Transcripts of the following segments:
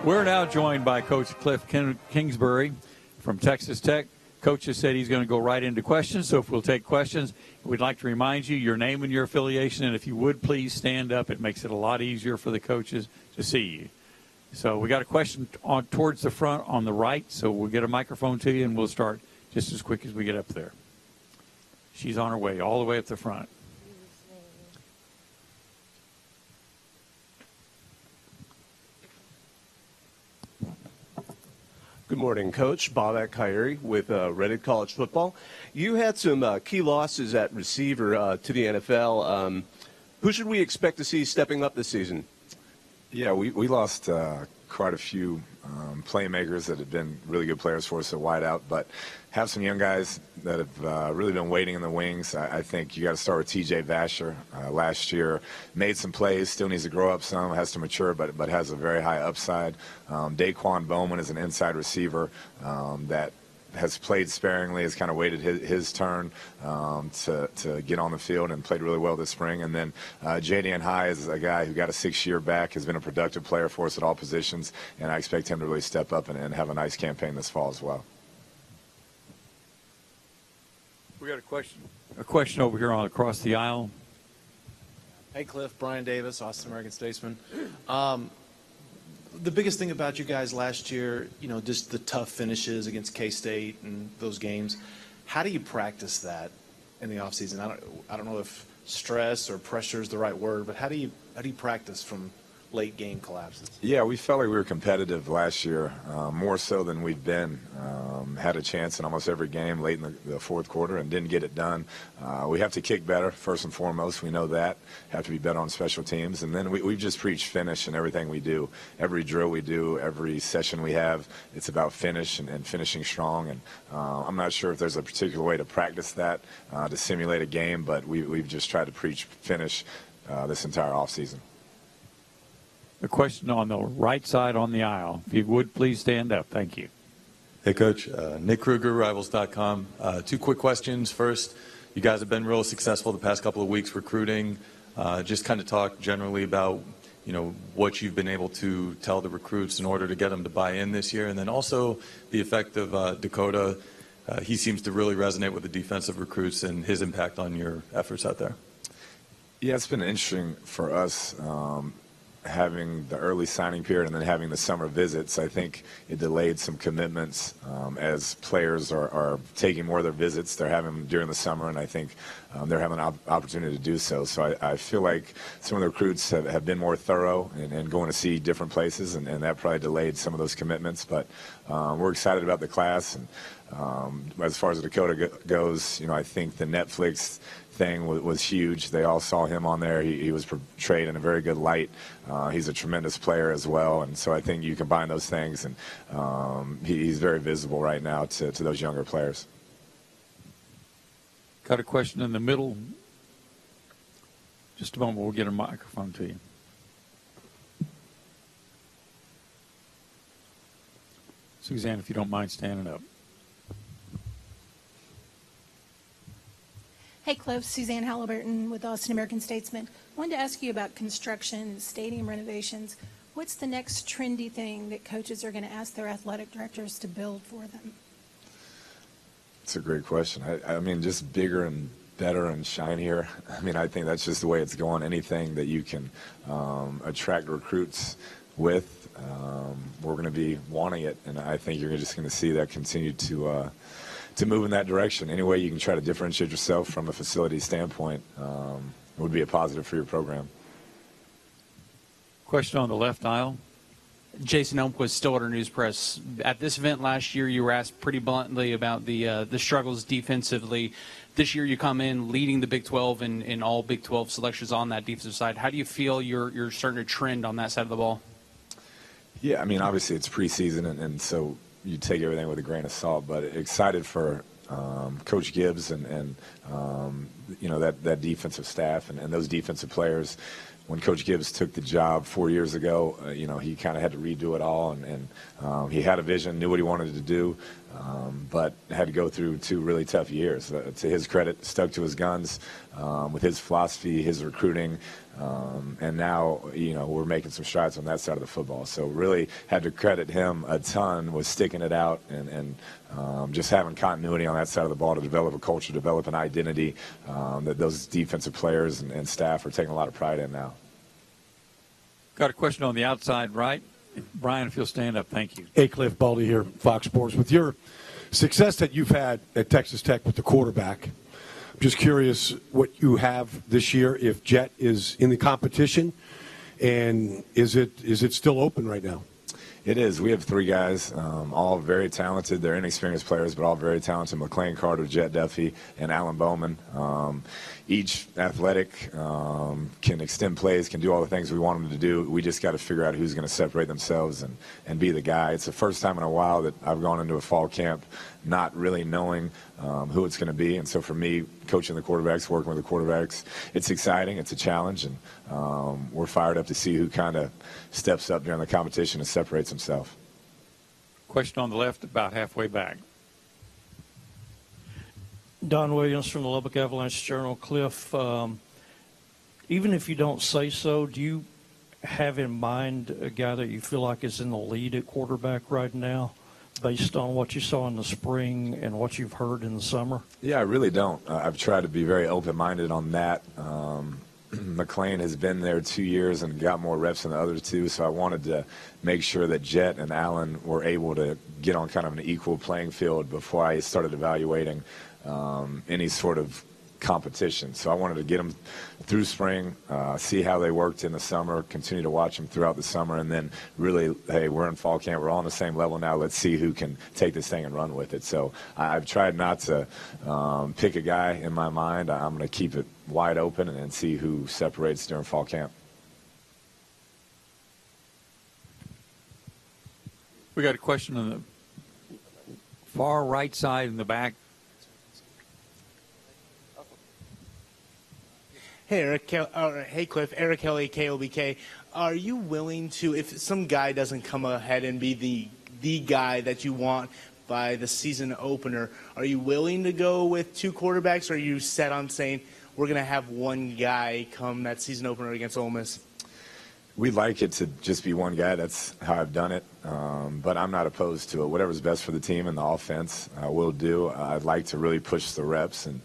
We're now joined by Coach Kliff Kingsbury from Texas Tech. Coach has said he's going to go right into questions, so if we'll take questions, we'd like to remind you your name and your affiliation, and if you would please stand up. It makes it a lot easier for the coaches to see you. So we got a question towards the front on the right, so we'll get a microphone to you, and we'll start just as quick as we get up there. She's on her way, all the way up the front. Good morning, Coach. Bob Kyrie with Reddit College Football. You had some key losses at receiver to the NFL. Who should we expect to see stepping up this season? Yeah, we lost quite a few playmakers that had been really good players for us at wideout, but have some young guys that have really been waiting in the wings. I think you got to start with TJ Vassar. Last year made some plays, still needs to grow up some, has to mature, but has a very high upside. Daquan Bowman is an inside receiver that has played sparingly, has kind of waited his turn to get on the field and played really well this spring. And then Jadian High is a guy who got a 6-year back, has been a productive player for us at all positions, and I expect him to really step up and have a nice campaign this fall as well. We got a question over here across the aisle. Hey, Kliff, Brian Davis, Austin American Statesman. The biggest thing about you guys last year, just the tough finishes against K-State and those games. How do you practice that in the offseason? I don't know if stress or pressure is the right word, but how do you practice from late game collapses? Yeah, we felt like we were competitive last year, more so than we've been. Had a chance in almost every game late in the fourth quarter and didn't get it done. We have to kick better, first and foremost. We know that. Have to be better on special teams. And then we've just preached finish in everything we do. Every drill we do, every session we have, it's about finish and finishing strong. And I'm not sure if there's a particular way to practice that to simulate a game, but we've just tried to preach finish this entire offseason. A question on the right side on the aisle. If you would, please stand up. Thank you. Hey, Coach. Nick Kruger, Rivals.com. 2 quick questions. First, you guys have been real successful the past couple of weeks recruiting. Just kind of talk generally about, what you've been able to tell the recruits in order to get them to buy in this year. And then also the effect of Dakota. He seems to really resonate with the defensive recruits and his impact on your efforts out there. Yeah, it's been interesting for us. Having the early signing period and then having the summer visits, I think it delayed some commitments as players are taking more of their visits. They're having them during the summer, and I think they're having an opportunity to do so. So I feel like some of the recruits have been more thorough and going to see different places, and that probably delayed some of those commitments. But we're excited about the class. And as far as Dakota goes, I think the Netflix thing was huge. They all saw him on there. He was portrayed in a very good light. He's a tremendous player as well, and so I think you combine those things, and he's very visible right now to those younger players. Got a question in the middle. Just a moment, we'll get a microphone to you. Suzanne, if you don't mind standing up. Hey, Kliff, Suzanne Halliburton with Austin American Statesman. I wanted to ask you about construction and stadium renovations. What's the next trendy thing that coaches are going to ask their athletic directors to build for them? It's a great question. I mean, just bigger and better and shinier. I mean, I think that's just the way it's going. Anything that you can attract recruits with, we're going to be wanting it, and I think you're just going to see that continue to move in that direction. Any way you can try to differentiate yourself from a facility standpoint would be a positive for your program. Question on the left aisle. Jason Elmquist, Stillwater News Press. At this event last year, you were asked pretty bluntly about the struggles defensively. This year, you come in leading the Big 12 in all Big 12 selections on that defensive side. How do you feel you're starting to trend on that side of the ball? Yeah, I mean, obviously it's preseason, and so you take everything with a grain of salt. But excited for Coach Gibbs and that defensive staff and those defensive players. When Coach Gibbs took the job 4 years ago, he kind of had to redo it all, and he had a vision, knew what he wanted to do, but had to go through 2 really tough years. To his credit, stuck to his guns with his philosophy, his recruiting, And now, we're making some strides on that side of the football. So really had to credit him a ton with sticking it out and just having continuity on that side of the ball to develop a culture, develop an identity that those defensive players and staff are taking a lot of pride in now. Got a question on the outside right. Brian, if you'll stand up, thank you. Hey, Kliff, Baldy here, Fox Sports. With your success that you've had at Texas Tech with the quarterback, I'm just curious what you have this year, if Jet is in the competition, and is it still open right now? It is. We have three guys, all very talented. They're inexperienced players, but all very talented. McLean Carter, Jet Duffy, and Alan Bowman. Each athletic, can extend plays, can do all the things we want them to do. We just got to figure out who's going to separate themselves and be the guy. It's the first time in a while that I've gone into a fall camp not really knowing who it's going to be. And so for me, coaching the quarterbacks, working with the quarterbacks, it's exciting. It's a challenge. And we're fired up to see who kind of steps up during the competition and separates himself. Question on the left, about halfway back. Don Williams from the Lubbock Avalanche Journal. Kliff, even if you don't say so, do you have in mind a guy that you feel like is in the lead at quarterback right now based on what you saw in the spring and what you've heard in the summer? Yeah, I really don't. I've tried to be very open-minded on that. McLean has been there 2 years and got more reps than the other two, so I wanted to make sure that Jet and Allen were able to get on kind of an equal playing field before I started evaluating any sort of competition. So I wanted to get them through spring, see how they worked in the summer, continue to watch them throughout the summer, and then really, hey, we're in fall camp. We're all on the same level now. Let's see who can take this thing and run with it. So I've tried not to pick a guy in my mind. I'm going to keep it wide open and see who separates during fall camp. We got a question on the far right side in the back. Hey, hey, Kliff. Eric Kelly, KOBK. Are you willing to, if some guy doesn't come ahead and be the guy that you want by the season opener, are you willing to go with two quarterbacks, or are you set on saying we're going to have one guy come that season opener against Ole Miss? We'd like it to just be one guy. That's how I've done it. But I'm not opposed to it. Whatever's best for the team and the offense, we'll do. I'd like to really push the reps and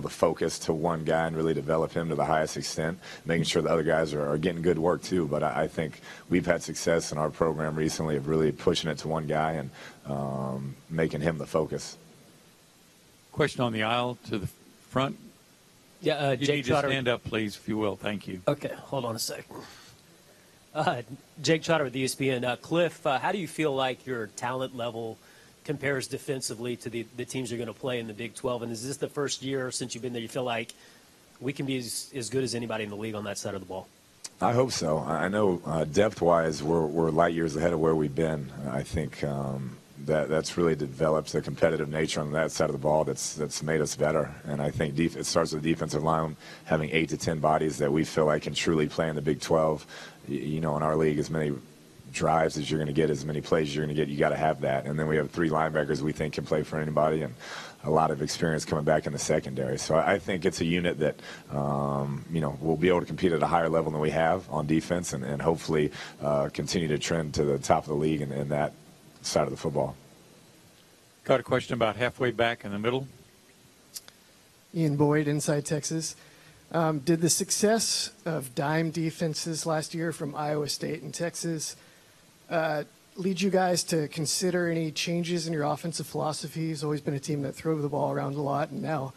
the focus to one guy and really develop him to the highest extent, making sure the other guys are getting good work too. But I think we've had success in our program recently of really pushing it to one guy and making him the focus. Question on the aisle to the front. Yeah, you Jake need Trotter. to stand up, please, if you will. Thank you. Okay, hold on a second. Jake Trotter with ESPN. Kliff, how do you feel like your talent level compares defensively to the teams you're going to play in the Big 12? And is this the first year since you've been there you feel like we can be as good as anybody in the league on that side of the ball? I hope so. I know depth-wise we're light years ahead of where we've been. I think that's really developed the competitive nature on that side of the ball that's made us better. And I think it starts with the defensive line having 8 to 10 bodies that we feel like can truly play in the Big 12. In our league, as many drives as you're going to get, as many plays as you're going to get, you got to have that. And then we have 3 linebackers we think can play for anybody, and a lot of experience coming back in the secondary. So I think it's a unit that we'll be able to compete at a higher level than we have on defense, and hopefully continue to trend to the top of the league in that side of the football. Got a question about halfway back in the middle. Ian Boyd, Inside Texas. Did the success of dime defenses last year from Iowa State and Texas lead you guys to consider any changes in your offensive philosophy? It's always been a team that throws the ball around a lot, and now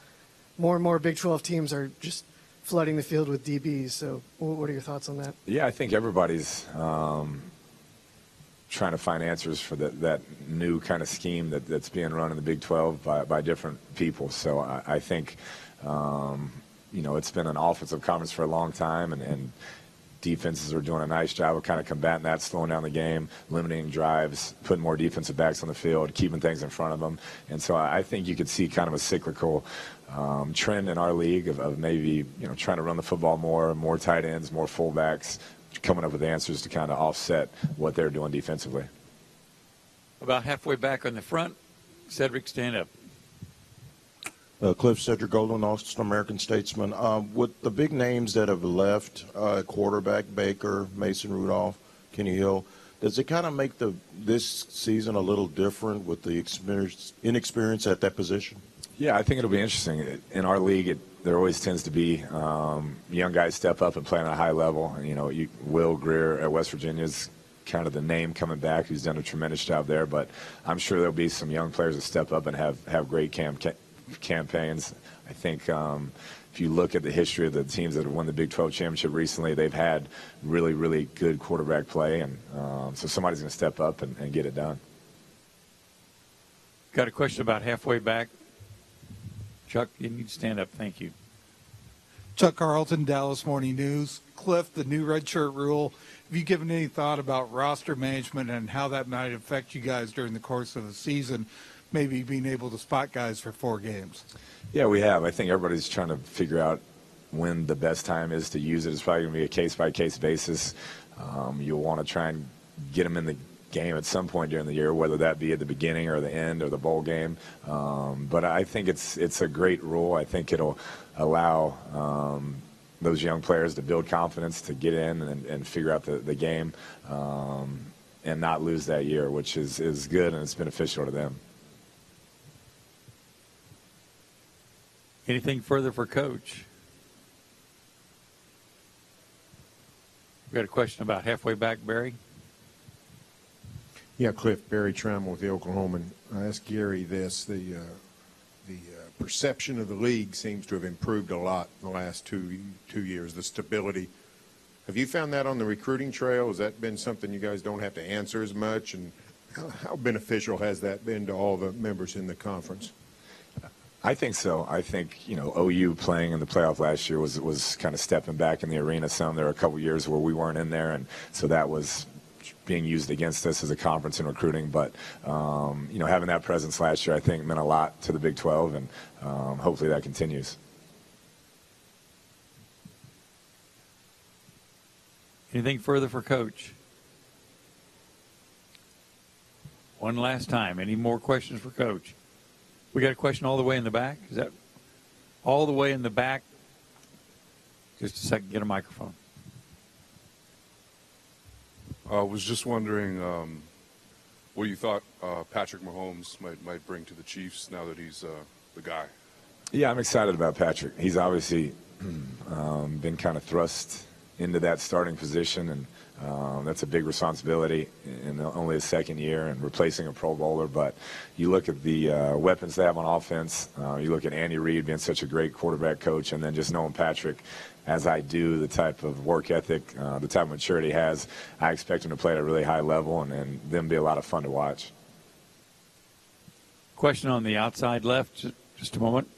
more and more Big 12 teams are just flooding the field with DBs. So what are your thoughts on that? Yeah, I think everybody's trying to find answers for that new kind of scheme that's being run in the Big 12 by different people. So I think it's been an offensive conference for a long time, and defenses are doing a nice job of kind of combating that, slowing down the game, limiting drives, putting more defensive backs on the field, keeping things in front of them. And so I think you could see kind of a cyclical trend in our league of maybe trying to run the football more tight ends, more fullbacks, coming up with answers to kind of offset what they're doing defensively. About halfway back on the front, Cedric, stand up. Cliff Cedric Golden, Austin American Statesman. With the big names that have left, quarterback Baker, Mason Rudolph, Kenny Hill, does it kind of make this season a little different with the inexperience at that position? Yeah, I think it'll be interesting. In our league, there always tends to be young guys step up and play on a high level. You know, Will Greer at West Virginia is kind of the name coming back, who's done a tremendous job there. But I'm sure there'll be some young players that step up and have great campaigns. I think if you look at the history of the teams that have won the Big 12 championship recently, they've had really, really good quarterback play. And so somebody's going to step up and get it done. Got a question about halfway back. Chuck, you need to stand up. Thank you. Chuck Carlton, Dallas Morning News. Cliff, the new redshirt rule. Have you given any thought about roster management and how that might affect you guys during the course of the season, maybe being able to spot guys for 4 games? Yeah, we have. I think everybody's trying to figure out when the best time is to use it. It's probably going to be a case-by-case basis. You'll want to try and get them in the game at some point during the year, whether that be at the beginning or the end or the bowl game. But I think it's a great rule. I think it'll allow those young players to build confidence, to get in and figure out the game and not lose that year, which is good and it's beneficial to them. Anything further for Coach? We got a question about halfway back, Barry. Yeah, Cliff, Barry Trammell with the Oklahoman. I asked Gary this. The perception of the league seems to have improved a lot in the last two years, the stability. Have you found that on the recruiting trail? Has that been something you guys don't have to answer as much? And how beneficial has that been to all the members in the conference? I think so. I think, OU playing in the playoff last year was kind of stepping back in the arena some. There were a couple years where we weren't in there, and so that was being used against us as a conference in recruiting. But, having that presence last year, I think, meant a lot to the Big 12, and hopefully that continues. Anything further for Coach? One last time. Any more questions for Coach? We got a question all the way in the back. Is that all the way in the back? Just a second. Get a microphone. I was just wondering what you thought Patrick Mahomes might bring to the Chiefs now that he's the guy. Yeah, I'm excited about Patrick. He's obviously been kind of thrust into that starting position, and that's a big responsibility in only his second year and replacing a Pro Bowler. But you look at the weapons they have on offense. You look at Andy Reid being such a great quarterback coach, and then just knowing Patrick, as I do, the type of work ethic, the type of maturity he has, I expect him to play at a really high level and them be a lot of fun to watch. Question on the outside left. Just a moment.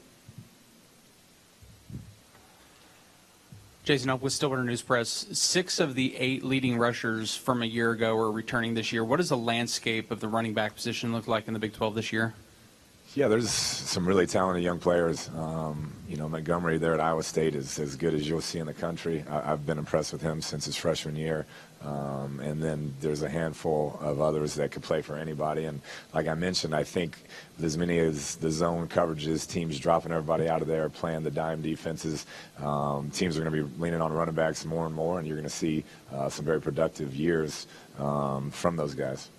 Jason Up with Stillwater News Press. 6 of the 8 leading rushers from a year ago are returning this year. What does the landscape of the running back position look like in the Big 12 this year? Yeah, there's some really talented young players. Montgomery there at Iowa State is as good as you'll see in the country. I've been impressed with him since his freshman year. And then there's a handful of others that could play for anybody. And like I mentioned, I think with as many as the zone coverages, teams dropping everybody out of there, playing the dime defenses, teams are going to be leaning on running backs more and more, and you're going to see some very productive years from those guys.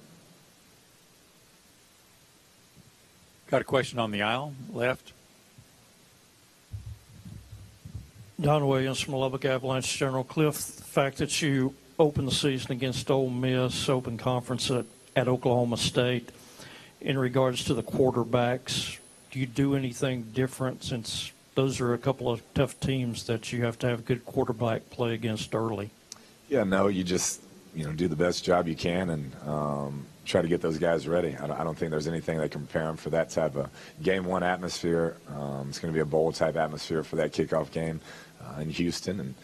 Got a question on the aisle, left. Don Williams from Lubbock Avalanche General. Cliff, the fact that you opened the season against Ole Miss, open conference at Oklahoma State, in regards to the quarterbacks, do you do anything different, since those are a couple of tough teams that you have to have good quarterback play against early? Yeah, no, you just do the best job you can and try to get those guys ready. I don't think there's anything that can prepare them for that type of game one atmosphere. It's going to be a bowl type atmosphere for that kickoff game in Houston, and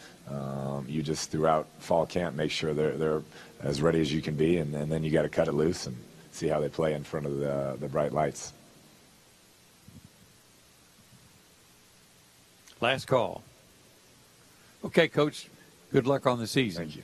you just throughout fall camp make sure they're as ready as you can be, and then you got to cut it loose and see how they play in front of the bright lights. Last call. Okay, Coach, good luck on the season. Thank you.